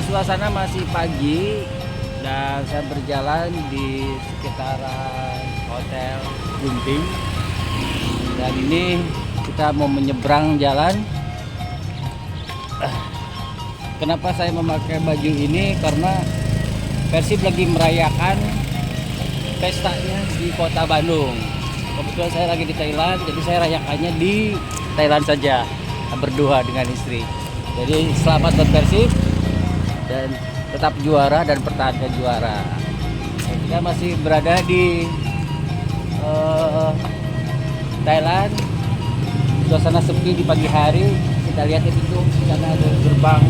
Suasana masih pagi dan saya berjalan di sekitaran Hotel Gunting. Dan ini kita mau menyeberang jalan. Kenapa saya memakai baju ini? Karena Persib lagi merayakan pestanya di kota Bandung. Kebetulan saya lagi di Thailand, jadi saya rayakannya di Thailand saja, berdua dengan istri. Jadi selamat buat Persib dan tetap juara dan pertahankan juara. Kita masih berada di Thailand. Suasana sepi di pagi hari. Kita lihat itu di sana ada gerbang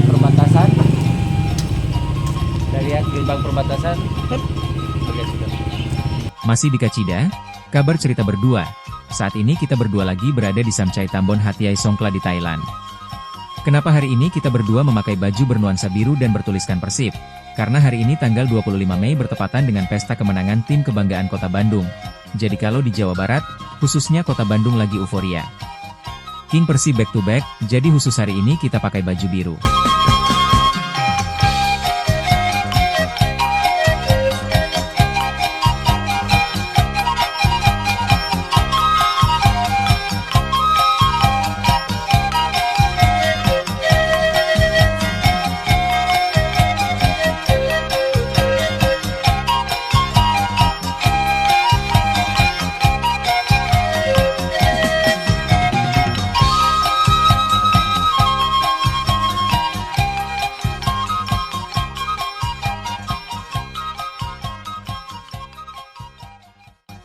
perbatasan. Kita lihat gerbang perbatasan. Masih di Kacida, kabar cerita berdua. Saat ini kita berdua lagi berada di Samchai Tambon Hatiai Songkla di Thailand. Kenapa hari ini kita berdua memakai baju bernuansa biru dan bertuliskan Persib? Karena hari ini tanggal 25 Mei bertepatan dengan pesta kemenangan tim kebanggaan Kota Bandung. Jadi kalau di Jawa Barat, khususnya Kota Bandung lagi euforia. King Persib back to back, jadi khusus hari ini kita pakai baju biru.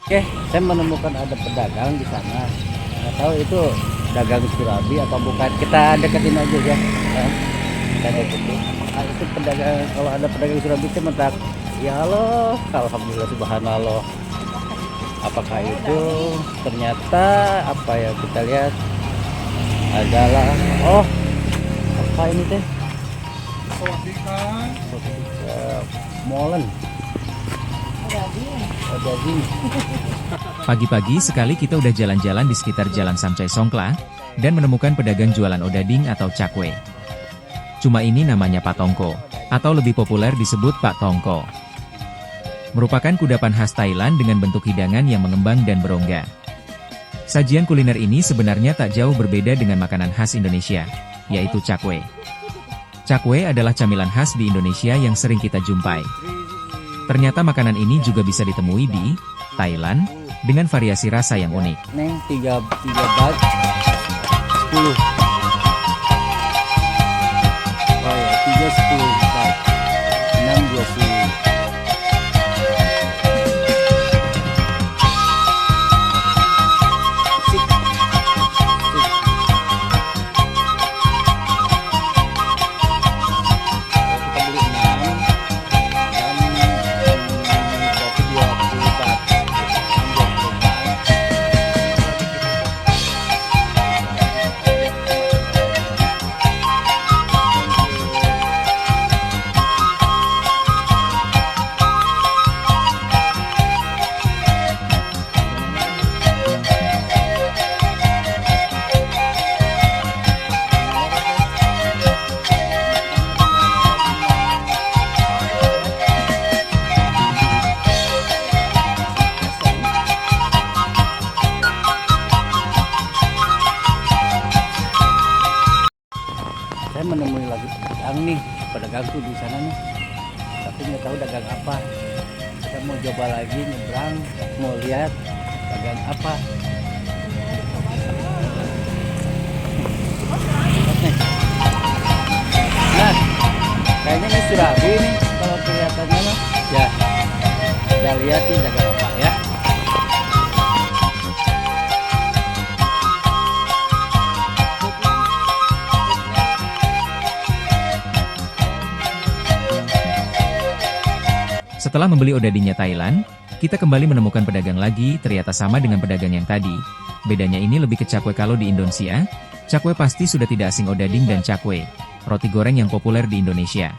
Oke, saya menemukan ada pedagang di sana. Nggak tahu itu dagang surabi atau bukan. Kita deketin aja ya. Kita deketin. Itu pedagang, kalau ada pedagang surabi itu mentak. Ya Allah, alhamdulillah subhanallah. Apakah itu? Ternyata apa ya, kita lihat adalah apa ini teh? Molen. Pagi-pagi sekali kita udah jalan-jalan di sekitar Jalan Samchai Songkla, dan menemukan pedagang jualan odading atau cakwe. Cuma ini namanya Pak Tongko, atau lebih populer disebut Pak Tongko. Merupakan kudapan khas Thailand dengan bentuk hidangan yang mengembang dan berongga. Sajian kuliner ini sebenarnya tak jauh berbeda dengan makanan khas Indonesia, yaitu cakwe. Cakwe adalah camilan khas di Indonesia yang sering kita jumpai. Ternyata makanan ini juga bisa ditemui di Thailand dengan variasi rasa yang unik. Neng 3 bat 10. Oh ya, 3 10 bat. 6 20. Saya menemui lagi pedagang tuh di sana nih, tapi nggak tahu dagang apa. Kita mau coba lagi nyebrang, mau lihat dagang apa. Nah, kayaknya ini surabi nih kalau kelihatannya mah. Ya, kita lihat nih dagang apa ya. Setelah membeli odadingnya Thailand, kita kembali menemukan pedagang lagi, ternyata sama dengan pedagang yang tadi. Bedanya ini lebih ke cakwe. Kalau di Indonesia, cakwe pasti sudah tidak asing odading dan cakwe, roti goreng yang populer di Indonesia.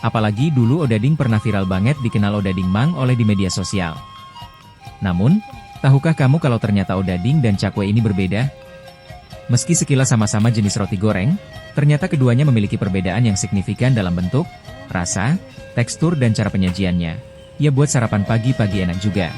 Apalagi dulu odading pernah viral banget dikenal odading mang oleh di media sosial. Namun, tahukah kamu kalau ternyata odading dan cakwe ini berbeda? Meski sekilas sama-sama jenis roti goreng, ternyata keduanya memiliki perbedaan yang signifikan dalam bentuk, rasa, tekstur dan cara penyajiannya. Ya buat sarapan pagi-pagi enak juga.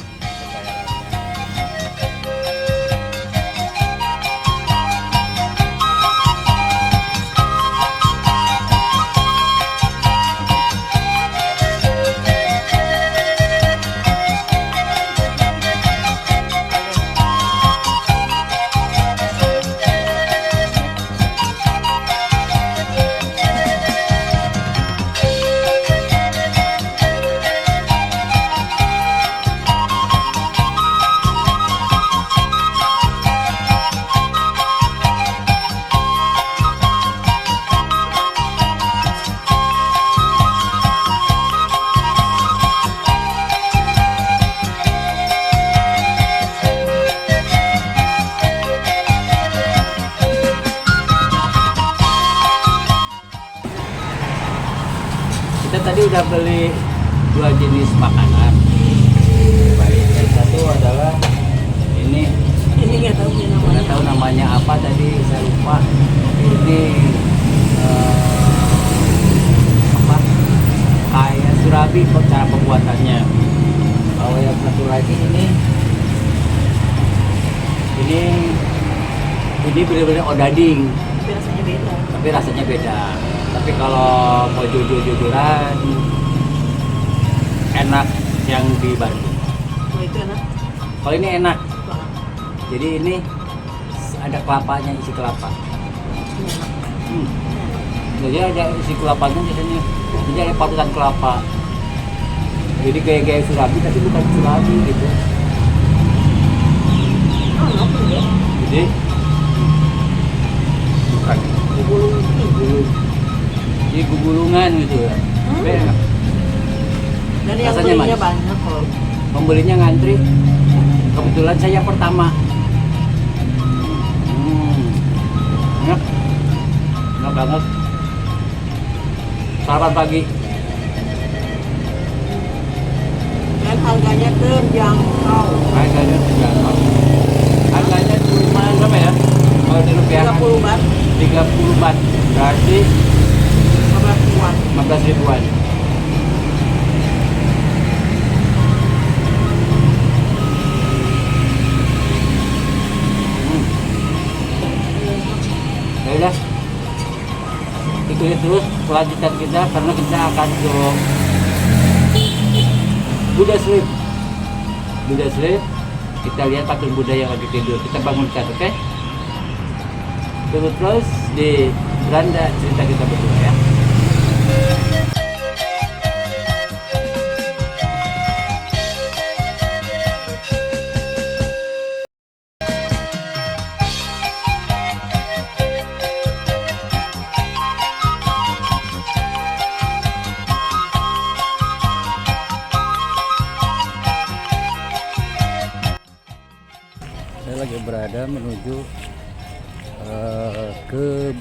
Kita tadi udah beli 2 jenis makanan. Baik, yang satu adalah ini nggak tahu namanya. nggak tahu namanya apa tadi, saya lupa. Ini apa? Kayak surabi kok cara pembuatannya. Kalau yang satu lagi ini benar-benar odading, Tapi rasanya beda. tapi rasanya beda. Tapi kalau mau jujur-jujuran, enak yang di Bandung. Oh itu enak Kalau ini enak, banget. jadi ini ada kelapanya, isi kelapa. Ini enak. Jadi ada isi kelapanya biasanya, jadi ada parutan kelapa. Jadi gaya-gaya surabi tapi bukan surabi gitu. Oh enak ya. Jadi bukan gugulung, jadi gugulungan gitu ya. Tapi enak. Dan yang Rasanya belinya manis. banyak kalau Pembelinya ngantri. Kebetulan saya yang pertama. Enak, enak banget. Sarapan pagi. dan harganya terjangkau. Harganya terjangkau. Harganya cuma berapa ya? Kalau di rupiah 30 baht, 30 baht. Berarti 15 ribuan. 15 ribuan. Ya udah, ikuti terus kelanjutan kita karena kita akan ke Buddha Sleep. Buddha Sleep, kita lihat patung Buddha yang lagi tidur, kita bangunkan, oke? Tunggu terus di beranda cerita kita berdua ya. Saya lagi berada menuju ke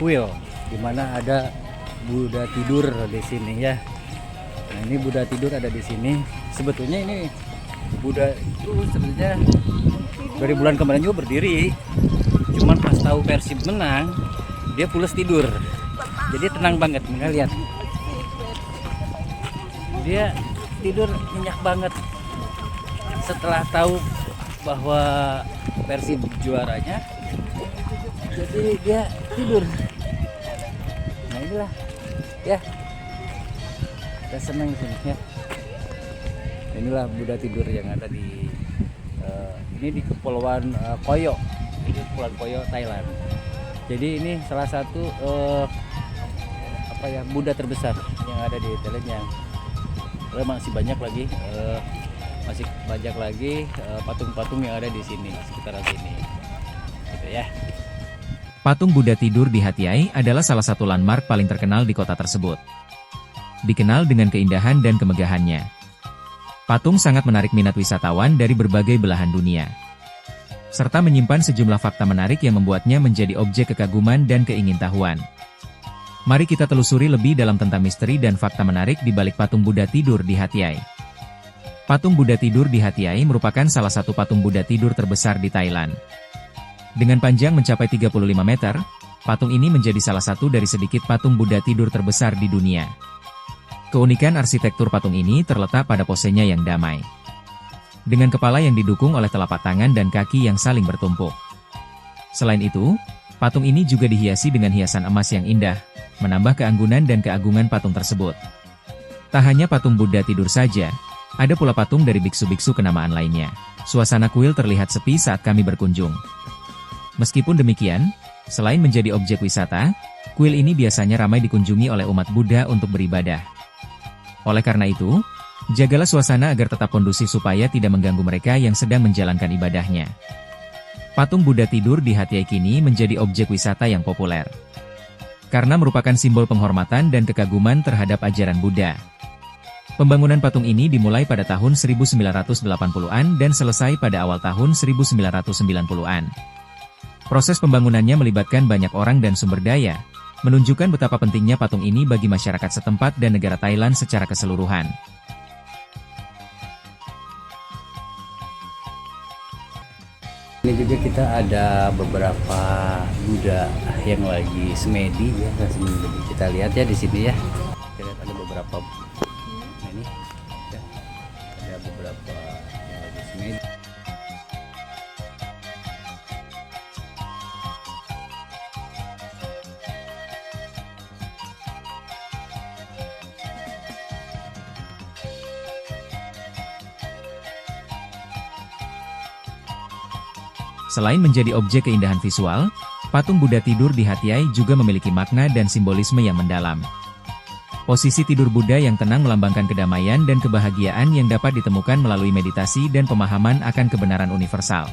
kuil, di mana ada Buddha tidur di sini ya. Nah ini Buddha tidur ada di sini. Sebetulnya ini Buddha itu sebetulnya dari bulan kemarin juga berdiri. Cuman pas tahu Persib menang, dia pulas tidur. Jadi tenang banget, nggak lihat. Dia tidur nyenyak banget. Setelah tahu bahwa Persib juaranya, jadi dia tidur. Nah inilah ya, kita senang di sini ya. Inilah Buddha tidur yang ada di ini di Kepulauan Koyo, ini Kepulauan Koyo Thailand. Jadi ini salah satu apa ya, Buddha terbesar yang ada di Thailand, yang masih banyak lagi patung-patung yang ada di sini, sekitaran sini gitu ya. Patung Buddha tidur di Hatiai adalah salah satu landmark paling terkenal di kota tersebut. Dikenal dengan keindahan dan kemegahannya. Patung sangat menarik minat wisatawan dari berbagai belahan dunia. Serta menyimpan sejumlah fakta menarik yang membuatnya menjadi objek kekaguman dan keingintahuan. Mari kita telusuri lebih dalam tentang misteri dan fakta menarik di balik patung Buddha tidur di Hat Yai. Patung Buddha tidur di Hat Yai merupakan salah satu patung Buddha tidur terbesar di Thailand. Dengan panjang mencapai 35 meter, patung ini menjadi salah satu dari sedikit patung Buddha tidur terbesar di dunia. Keunikan arsitektur patung ini terletak pada posenya yang damai. Dengan kepala yang didukung oleh telapak tangan dan kaki yang saling bertumpuk. Selain itu, patung ini juga dihiasi dengan hiasan emas yang indah, menambah keanggunan dan keagungan patung tersebut. Tak hanya patung Buddha tidur saja, ada pula patung dari biksu-biksu kenamaan lainnya. Suasana kuil terlihat sepi saat kami berkunjung. Meskipun demikian, selain menjadi objek wisata, kuil ini biasanya ramai dikunjungi oleh umat Buddha untuk beribadah. Oleh karena itu, jagalah suasana agar tetap kondusif supaya tidak mengganggu mereka yang sedang menjalankan ibadahnya. Patung Buddha tidur di Hat Yai kini menjadi objek wisata yang populer. Karena merupakan simbol penghormatan dan kekaguman terhadap ajaran Buddha. Pembangunan patung ini dimulai pada tahun 1980-an dan selesai pada awal tahun 1990-an. Proses pembangunannya melibatkan banyak orang dan sumber daya, menunjukkan betapa pentingnya patung ini bagi masyarakat setempat dan negara Thailand secara keseluruhan. Ini juga kita ada beberapa Buddha yang lagi semedi ya, kita lihat ya di sini ya. Kita lihat ada beberapa, nah ini ya, ada beberapa yang lagi semedi. Selain menjadi objek keindahan visual, patung Buddha tidur di Hat Yai juga memiliki makna dan simbolisme yang mendalam. Posisi tidur Buddha yang tenang melambangkan kedamaian dan kebahagiaan yang dapat ditemukan melalui meditasi dan pemahaman akan kebenaran universal.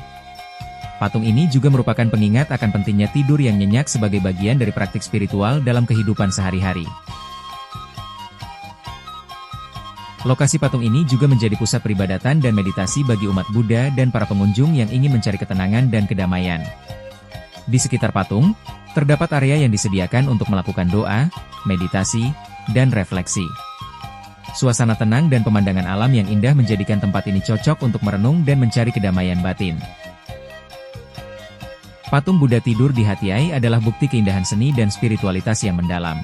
Patung ini juga merupakan pengingat akan pentingnya tidur yang nyenyak sebagai bagian dari praktik spiritual dalam kehidupan sehari-hari. Lokasi patung ini juga menjadi pusat peribadatan dan meditasi bagi umat Buddha dan para pengunjung yang ingin mencari ketenangan dan kedamaian. Di sekitar patung, terdapat area yang disediakan untuk melakukan doa, meditasi, dan refleksi. Suasana tenang dan pemandangan alam yang indah menjadikan tempat ini cocok untuk merenung dan mencari kedamaian batin. Patung Buddha tidur di Hat Yai adalah bukti keindahan seni dan spiritualitas yang mendalam.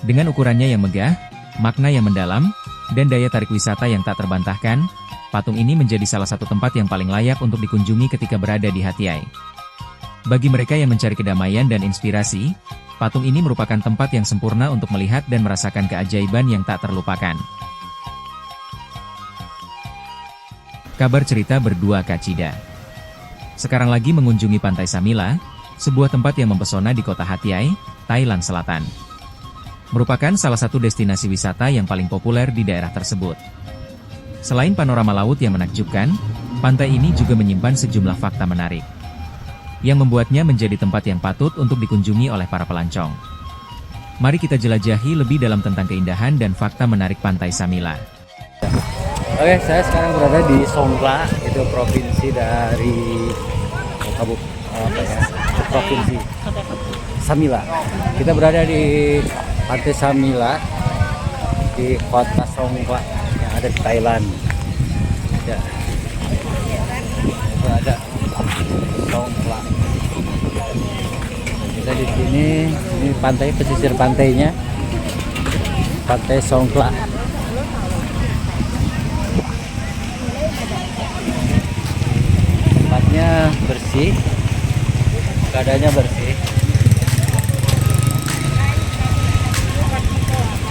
Dengan ukurannya yang megah, makna yang mendalam, dan daya tarik wisata yang tak terbantahkan, patung ini menjadi salah satu tempat yang paling layak untuk dikunjungi ketika berada di Hat Yai. Bagi mereka yang mencari kedamaian dan inspirasi, patung ini merupakan tempat yang sempurna untuk melihat dan merasakan keajaiban yang tak terlupakan. Kabar cerita berdua Kak Cida. Sekarang lagi mengunjungi Pantai Samila, sebuah tempat yang mempesona di kota Hat Yai, Thailand Selatan. Merupakan salah satu destinasi wisata yang paling populer di daerah tersebut. Selain panorama laut yang menakjubkan, pantai ini juga menyimpan sejumlah fakta menarik, yang membuatnya menjadi tempat yang patut untuk dikunjungi oleh para pelancong. Mari kita jelajahi lebih dalam tentang keindahan dan fakta menarik Pantai Samila. Oke, saya sekarang berada di Songkhla, itu provinsi dari provinsi Samila. Kita berada di Pantai Samila di kota Songkhla yang ada di Thailand. Ya. Itu ada Songkhla. Kita di sini, ini pantai, pesisir pantainya, Pantai Songkhla. Tempatnya bersih, keadaannya bersih.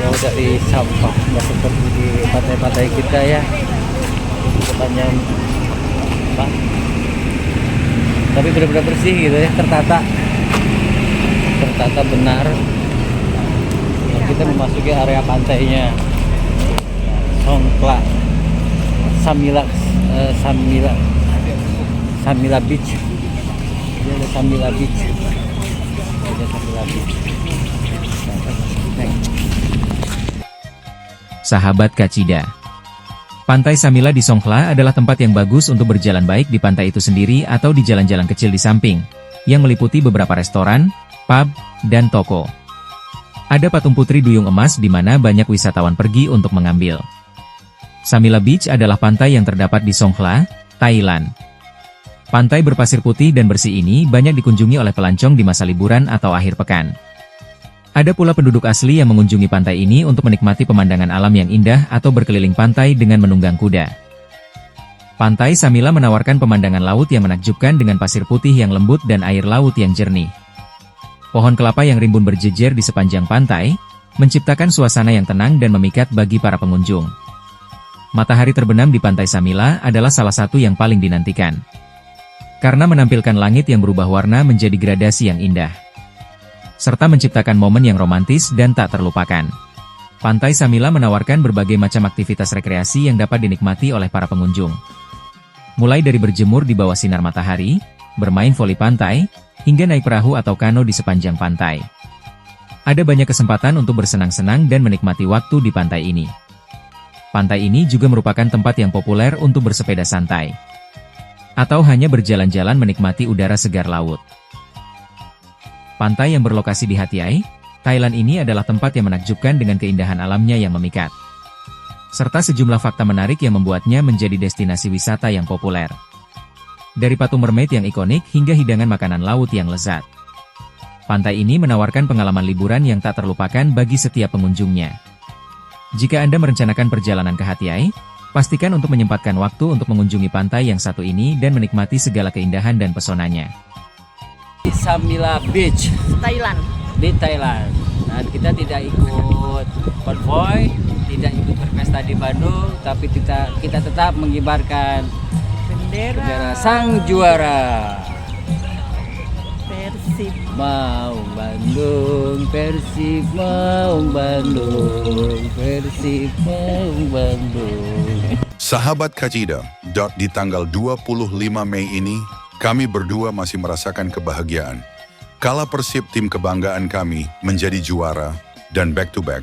Jauh dari sampah, nggak seperti di pantai-pantai kita ya, sepanjang apa, tapi benar-benar bersih gitu ya, tertata benar. Nah, kita memasuki area pantainya Songkhla, Samila Beach. Ini ada Samila Beach. Sahabat Kak Cida. Pantai Samila di Songkhla adalah tempat yang bagus untuk berjalan baik di pantai itu sendiri atau di jalan-jalan kecil di samping, yang meliputi beberapa restoran, pub, dan toko. Ada patung putri duyung emas di mana banyak wisatawan pergi untuk mengambil. Samila Beach adalah pantai yang terdapat di Songkhla, Thailand. Pantai berpasir putih dan bersih ini banyak dikunjungi oleh pelancong di masa liburan atau akhir pekan. Ada pula penduduk asli yang mengunjungi pantai ini untuk menikmati pemandangan alam yang indah atau berkeliling pantai dengan menunggang kuda. Pantai Samila menawarkan pemandangan laut yang menakjubkan dengan pasir putih yang lembut dan air laut yang jernih. Pohon kelapa yang rimbun berjejer di sepanjang pantai, menciptakan suasana yang tenang dan memikat bagi para pengunjung. Matahari terbenam di pantai Samila adalah salah satu yang paling dinantikan. Karena menampilkan langit yang berubah warna menjadi gradasi yang indah. Serta menciptakan momen yang romantis dan tak terlupakan. Pantai Samila menawarkan berbagai macam aktivitas rekreasi yang dapat dinikmati oleh para pengunjung. Mulai dari berjemur di bawah sinar matahari, bermain voli pantai, hingga naik perahu atau kano di sepanjang pantai. Ada banyak kesempatan untuk bersenang-senang dan menikmati waktu di pantai ini. Pantai ini juga merupakan tempat yang populer untuk bersepeda santai. Atau hanya berjalan-jalan menikmati udara segar laut. Pantai yang berlokasi di Hat Yai, Thailand ini adalah tempat yang menakjubkan dengan keindahan alamnya yang memikat. Serta sejumlah fakta menarik yang membuatnya menjadi destinasi wisata yang populer. Dari patung mermaid yang ikonik hingga hidangan makanan laut yang lezat. Pantai ini menawarkan pengalaman liburan yang tak terlupakan bagi setiap pengunjungnya. Jika Anda merencanakan perjalanan ke Hat Yai, pastikan untuk menyempatkan waktu untuk mengunjungi pantai yang satu ini dan menikmati segala keindahan dan pesonanya. Di Samila Beach Thailand. di Thailand. Dan kita tidak ikut konvoy, tidak ikut berpesta di Bandung, tapi kita tetap mengibarkan bendera sang juara. Persib. Mau Bandung, Persib mau Bandung, Persib mau Bandung. Sahabat Kacida, di tanggal 25 Mei ini, kami berdua masih merasakan kebahagiaan. Kala Persib tim kebanggaan kami menjadi juara dan back to back.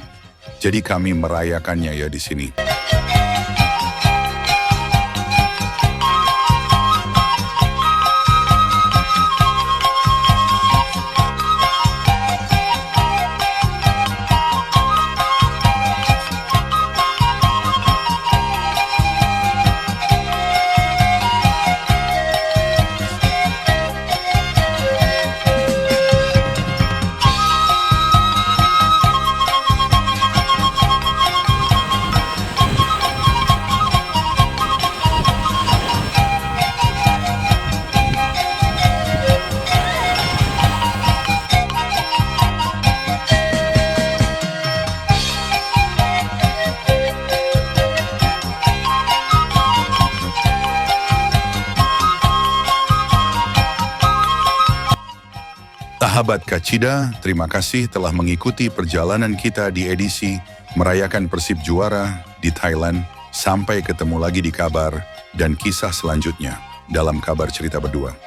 Jadi kami merayakannya ya di sini. Sahabat Kacida, terima kasih telah mengikuti perjalanan kita di edisi merayakan Persib juara di Thailand. Sampai ketemu lagi di kabar dan kisah selanjutnya dalam Kabar Cerita Berdua.